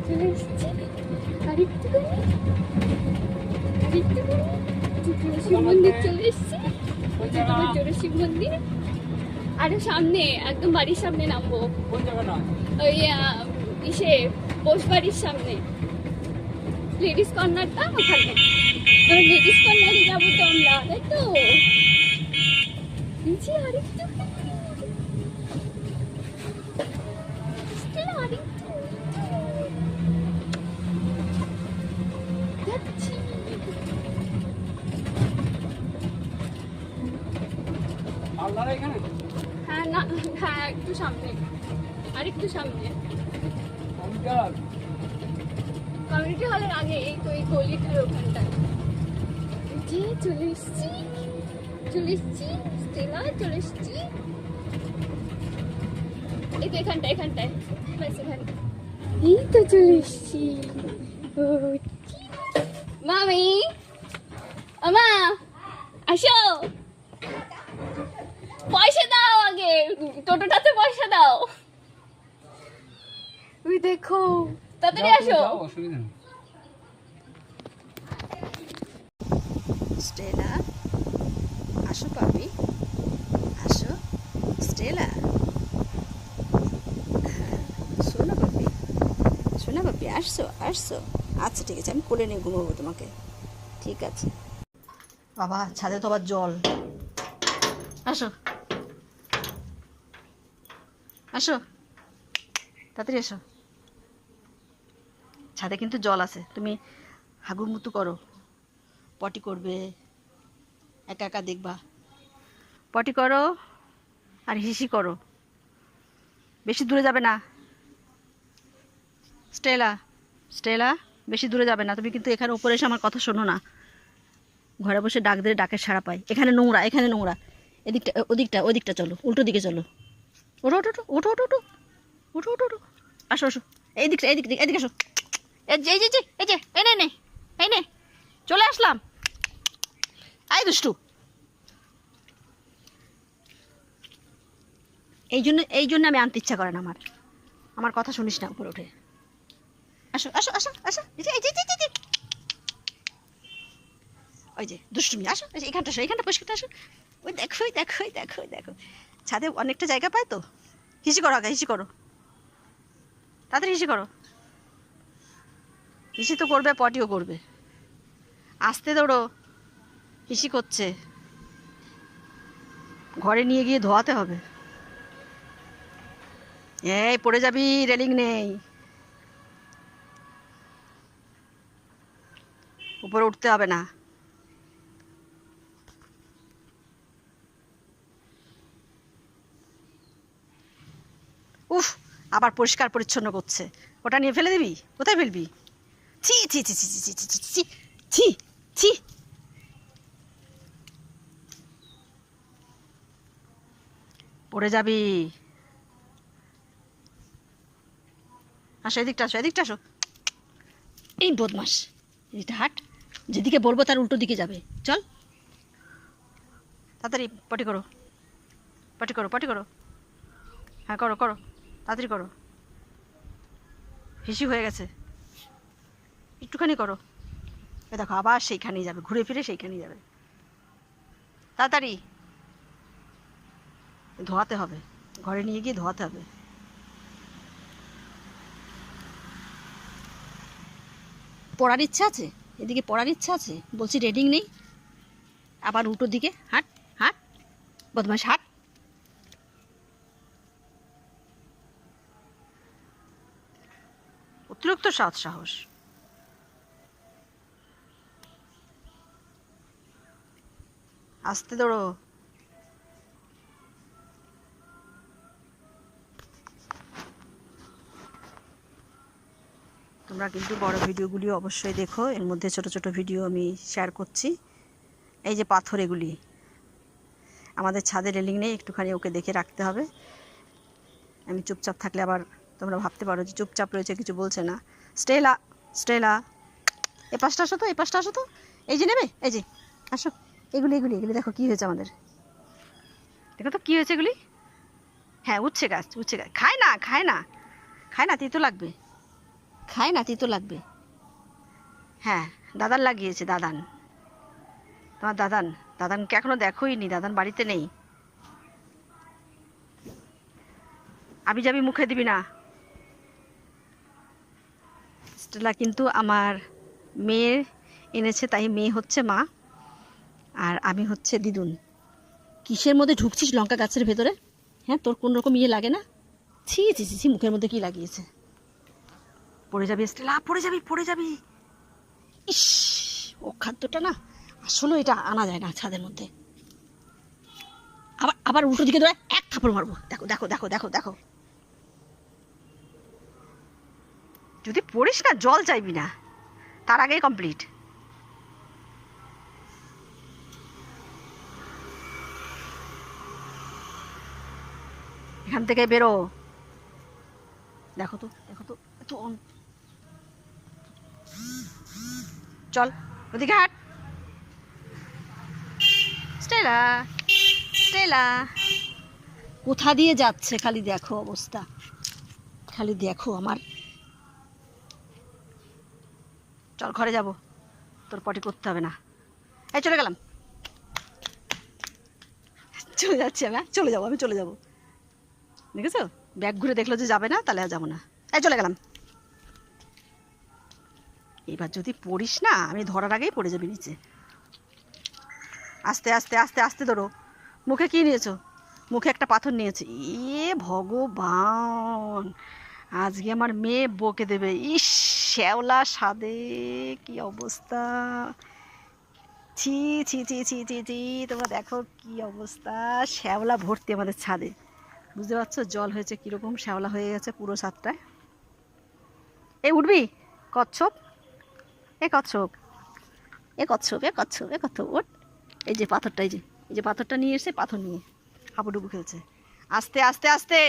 চলে এসেছি শিব মন্দির চলে এসেছি। শিব মন্দির আরো সামনে, একদম বাড়ির সামনে নামবো। ওই ইসে বোস বাড়ির সামনে লেডিস কর্নারটা, ওখানে লেডিস কর্নারে যাবো তো আমরা, তাই তো? আরেকটু হ্যাঁ না, হ্যাঁ একটু সামনে, আরেকটু সামনে কমিউনিটি হলের আগে, এই তো এই গলিটার ওখানটায়। যে চলে এসছি স্টেলা, চলে এসছি এই তো এখানটায় ব্যাস এখানটা, এই তো চলে এসছি। মামি, আমা আসো, পয়সা দাও আগে, টোটোটাতে পয়সা দাও। ওই দেখো, তাড়াতাড়ি আসো। স্টেলা, আসো পাপি, আসো স্টেলা। শোনো পাপি, আসছো। আচ্ছা ঠিক আছে, আমি কোলে নিয়ে ঘুমাবো তোমাকে, ঠিক আছে। বাবা, ছাদে তো আবার জল। আসো তাড়াতাড়ি এসো। ছাদে কিন্তু জল আছে, তুমি হাগুমুতু করো, পটি করবে, একা একা দেখবা। পটি করো আর হিসি করো, বেশি দূরে যাবে না। স্টেলা বেশি দূরে যাবে না। তুমি কিন্তু এখানে উপরে এসে আমার কথা শোনো না, ঘরে বসে ডাক দিলে ডাকের সাড়া পাই। এখানে নোংরা, ওদিকটা চলো, উল্টো দিকে চলো। ওঠো। আসো এইদিকে আসো। এই নে চলে আসলাম। আই দুষ্টু, এই জন্য আমি আনতে ইচ্ছা করে না আমার কথা শুনিস না, উপরে উঠে আসো। ওই যে দুষ্টুমি, আসো এইখানটা পরিষ্কার আসো। ওই দেখো ছাদে অনেকটা জায়গা পায় তো। হিসি করো আগে, তাড়াতাড়ি হিসি করো। হিসি তো করবে, পটিও করবে। আসতে দৌড়ো, হিসি করছে, ঘরে নিয়ে গিয়ে ধোয়াতে হবে। এই পড়ে যাবি, রেলিং নেই, উপরে উঠতে হবে না। উফ, আবার পরিষ্কার পরিচ্ছন্ন করছে। ওটা নিয়ে ফেলে দিবি? কোথায় ফেলবি? ছি। পড়ে যাবি। এদিকটা আসো। এই বদমাস, এদিকটা হাট, যেদিকে বলবো তার উল্টো দিকে যাবে। চল তাড়াতাড়ি পটি করো। হ্যাঁ করো, তাড়াতাড়ি করো। হিসি হয়ে গেছে, একটুখানি করো। এ দেখো আবার সেইখানেই যাবে, ঘুরে ফিরে সেইখানেই যাবে। তাড়াতাড়ি ধোয়াতে হবে, ঘরে নিয়ে গিয়ে ধোয়াতে হবে। পড়ার ইচ্ছা আছে, এদিকে পড়ার ইচ্ছা আছে, বলছি রেডিং নেই, আবার উল্টো দিকে হাট বদমাস, হাট। অতিরিক্ত সাহস। আসতে দৌড়ো। তোমরা কিন্তু বড় ভিডিওগুলি অবশ্যই দেখো, এর মধ্যে ছোট ভিডিও আমি শেয়ার করছি। এই যে পাথর, এগুলি আমাদের ছাদে রেলিং নেই, একটুখানি ওকে দেখে রাখতে হবে। আমি চুপচাপ থাকলে আবার তোমরা ভাবতে পারো যে চুপচাপ রয়েছে, কিছু বলছে না। স্টেলা এ পাশটা আসো তো, এই যে নেবে, এই যে আসো। এগুলি দেখো কি হয়েছে আমাদের, দেখো তো কি হয়েছে এগুলি। হ্যাঁ উচ্ছে গাছ, খায় না, তিতো লাগবে। খায় না, তিতো লাগবে। হ্যাঁ, দাদান লাগিয়েছে, দাদান। তোমার দাদান, দাদানকে এখনো দেখোই নি, দাদান বাড়িতে নেই। আবি যাবি, মুখে দিবি না। স্টেলা কিন্তু আমার মেয়ে এনেছে, তাই মেয়ে হচ্ছে মা আর আমি হচ্ছে দিদুন। কিসের মধ্যে ঢুকছিস লঙ্কা গাছের ভেতরে? হ্যাঁ, তোর কোন রকম ইয়ে লাগে না? ছি ছি ছি ছি, মুখের মধ্যে কি লাগিয়েছে? পড়ে যাবি স্টেলা, পড়ে যাবি, পড়ে যাবি। ইস, ও খাদ্যটা না আসলে এটা আনা যায় না ছাদের মধ্যে। আবার আবার উল্টো দিকে ধরে এক থাপড় মারবো। দেখো দেখো দেখো দেখো দেখো, যদি পড়িস না জল চাইবি না, তার আগেই কমপ্লিট। এখান থেকে বেরো। দেখো তো, দেখো তো, এত চল ওদিকে হাট। স্টেলা, স্টেলা কোথা দিয়ে যাচ্ছে খালি দেখো অবস্থা, খালি দেখো আমার। চল ঘরে যাব, তোর পটি করতে হবে না। এই চলে গেলাম, চলে যাচ্ছি আমি, চলে যাবো, আমি চলে যাবো। দেখেছো, ব্যাগ ঘুরে দেখলো যে যাবে না, তাহলে আর যাবো না। এই চলে গেলাম। এবার যদি পড়িস না, আমি ধরার আগেই পড়ে যাবি নিচে। আস্তে আস্তে আস্তে আস্তে ধরো। মুখে কি নিয়েছো? মুখে একটা পাথর নিয়েছে। এ ভগবান, আজকে আমার মেয়ে বকে দেবে। ইস, শ্যাওলা স্বাদে কি অবস্থা! ছি ছি ছি ছি ছি ছি, তোমরা দেখো কি অবস্থা, শ্যাওলা ভর্তি আমাদের ছাদে। বুঝতে পারছো জল হয়েছে কিরকম, শ্যাওলা হয়ে গেছে পুরো ছাদটায়। এ উঠবি কচ্ছপ, এ কচ্ছপ, এ কচ্ছপ, এ কচ্ছপ, এ কচ্ছপ ওঠ। এই যে পাথরটা, এই যে পাথরটা নিয়ে এসে পাথর নিয়ে হাবুডুবু খেলছে। আস্তে আস্তে আস্তে।